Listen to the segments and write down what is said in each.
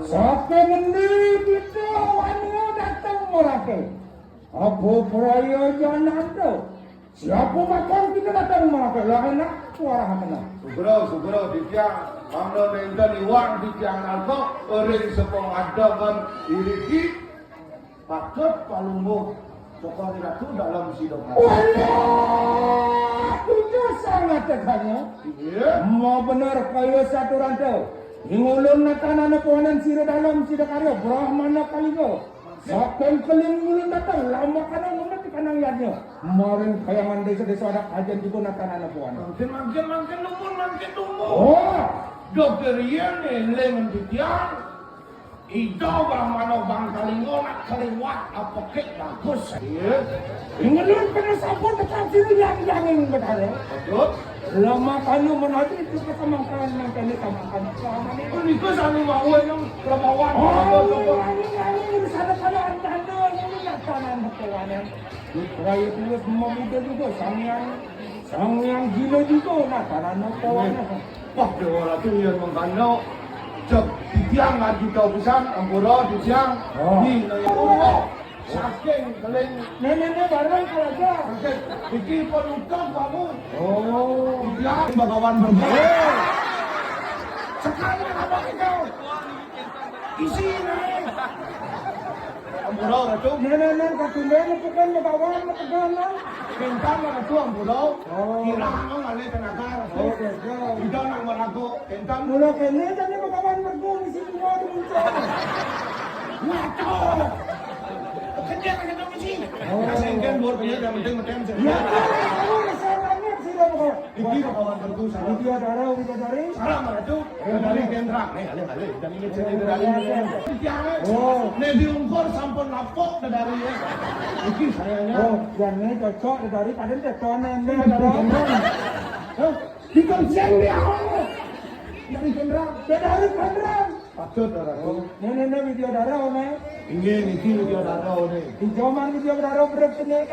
Saka ngendi kita wanu datang merake. Apa prayojanan tu? Siapa makan kita datang merake? Lah enak suara hamna. Sugro ditiang amno nenten iwang ditiang narko eureun sepong adangan diriki patut palungguh Joko Ratu dalam sidang. Walah, itu sangat tegaknya. Iya. Mau benar kaya satu rantau. Ngulun natanana pohanan sira dalam sida karya Brahmana kaligo. Saken keling ngulun datang lama kana ngumna ti kanang yadnya. Maring kayangan desa-desa ada kajian juga natanana pohanan. Makin lumur. Oh, Dokter Ian lengan ditiang. Ito Brahmana bang kalingo nak kaliwat apa kek bagus. Iya. ngulun kena sabun tetap sini yang betare. Betul. Lama kanu menadi itu kesemangkan mangkane kamangkan. Ini ke sami mau yang lamawan. Ini sana anda ini natanan pohanan. Raya itu semua muda juga sang yang gila juga natanana pohanan. Wah, dewa tu yang mengkano. Cep ditiang ngaju kau pisan ampura ditiang di yang ulo saking keling Nenek barang kalaja. saking iki penutup kamu Oh, ditiang bagawan berbeda sekarang apa kau? isi nih ampura ratu Nenek katundan bukan bawawan keganan. kentang ratu ampura Oh. kirang ngale tenaga ratu Oh, kau. tidak nang marago kentang Mula kene tadi bawawan bergum di situ mau muncul. ngaco kerja kerja misi Oh. kasengken bor punya dan penting Ya, kamu rasanya sudah kok. iki bagawan berku sama Video darah, video dari. Salam ratu dari kendra ale dan ini cerita dari tiang Oh. ne diungkur sampun lapok dari ya iki sayanya Oh, yang ini cocok dari tadi tekonan anda darah. di konsen dia dari kendra Dari kandang. patut ratu Nenek video darah, Ome. ingin iki video darah ne Di zaman video darah berapa kan?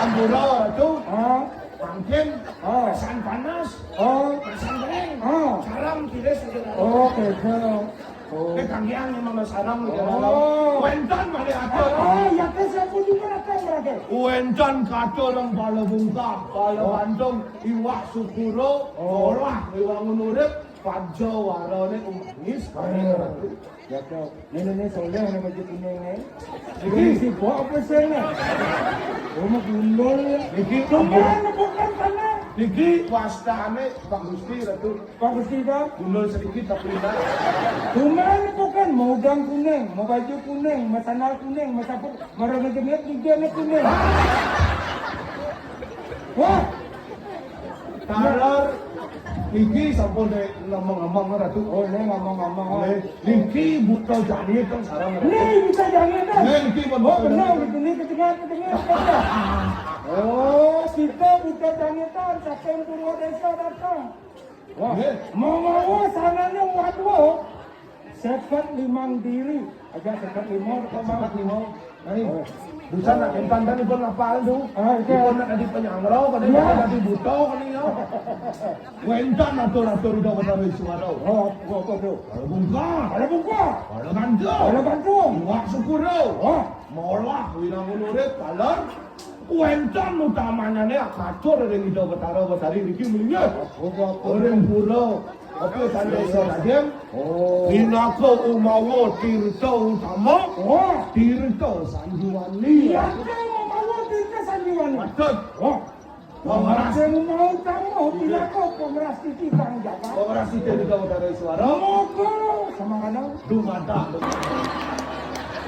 ambura ratu Ah, mungkin Oh. pesan panas oh, pesan kering oh. salam tidak saudara Oh, kecil. Oh. kanggian memang sarang di Oh. dalam wentan mali atur Ah, ya ke siapa juga datang berarti. Wentan kaco orang pala bungkam, pala bandung, iwak sukuro, olah, iwak menurut, pajo warone umangis, Ya kau, nenek soleh nak baju kuning ni. Ini si buat apa sih ni? Rumah gundul. Iki Kemana bukan sana? Iki wastane Pak Gusti Ratu, Pak Gusti dah. gundul sedikit tapi tidak. Kemana bukan? Mau udang kuning, mau baju kuning, mau sandal kuning, mau sapu, marah jenis tiga ni kuning. Wah, Tarar, iki sampun ngomong-ngomong Ratu. oh ni ngomong-ngomong. Niki buta jadi kan sarang. Ni bisa jangan dah. Niki Oh buta benar, itu ni ketengah. Oh, kita bukan jangan sampai Purwo Desa datang. Wah, mau sananya waduh. Sekat limang diri, agak sekat lima, Sekat lima. Bukan nak kentan dan ibu lapal tu. Itu. Ibu nak di penyangrau, pada Ya. ibu nak di buto kan ni. Wentan atur itu benar suara. Oh, apa tu? Kalau bungkar, Ada buka, kalau ganjil, ada gantung. iwak sukuro, Oh, molah, winang unurit, kalor. Wentan utamanya ni kacau dari itu betara-betari ini melihat. Orang pura, apa tanda Israel? oh, Inako umawo tirto utama, oh. tirto sanjuwani. Yang kau mau kita sandiwan. Patut. Oh, Pemeras. Saya mau kamu tidak kau pemeras titi tang jaga. Pemeras itu juga dari suara. Moga sama kadang. Dumata.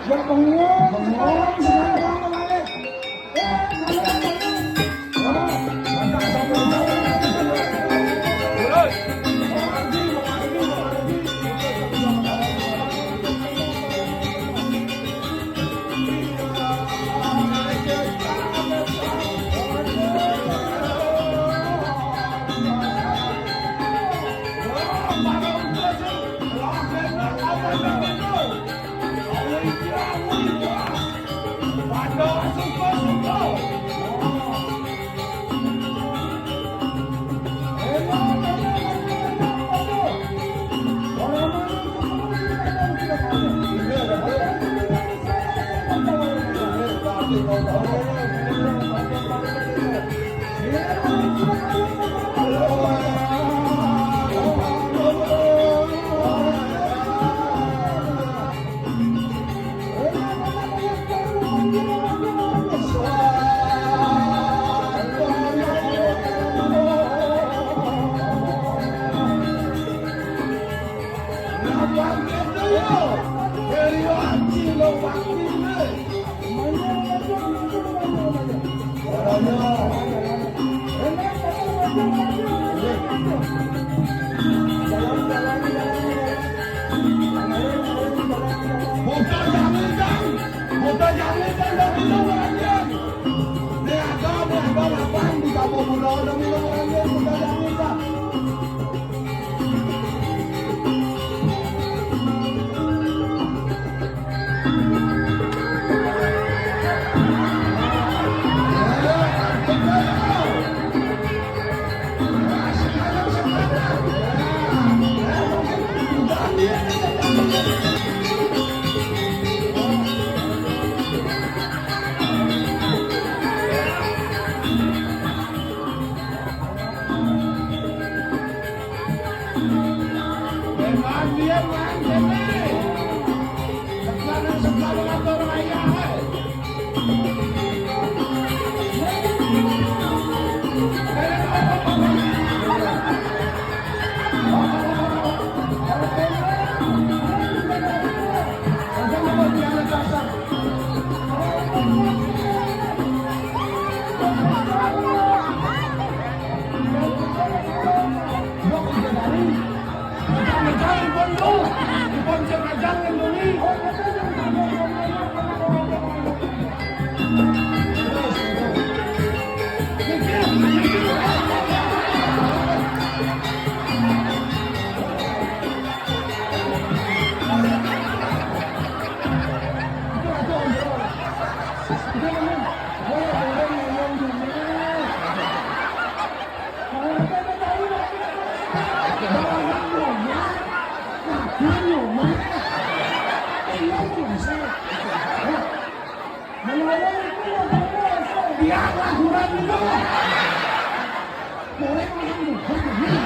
Ya bengong, Bengong, sekarang mengalir. Mantap sama. Waduh, Biarlah kurang itu. Boleh orang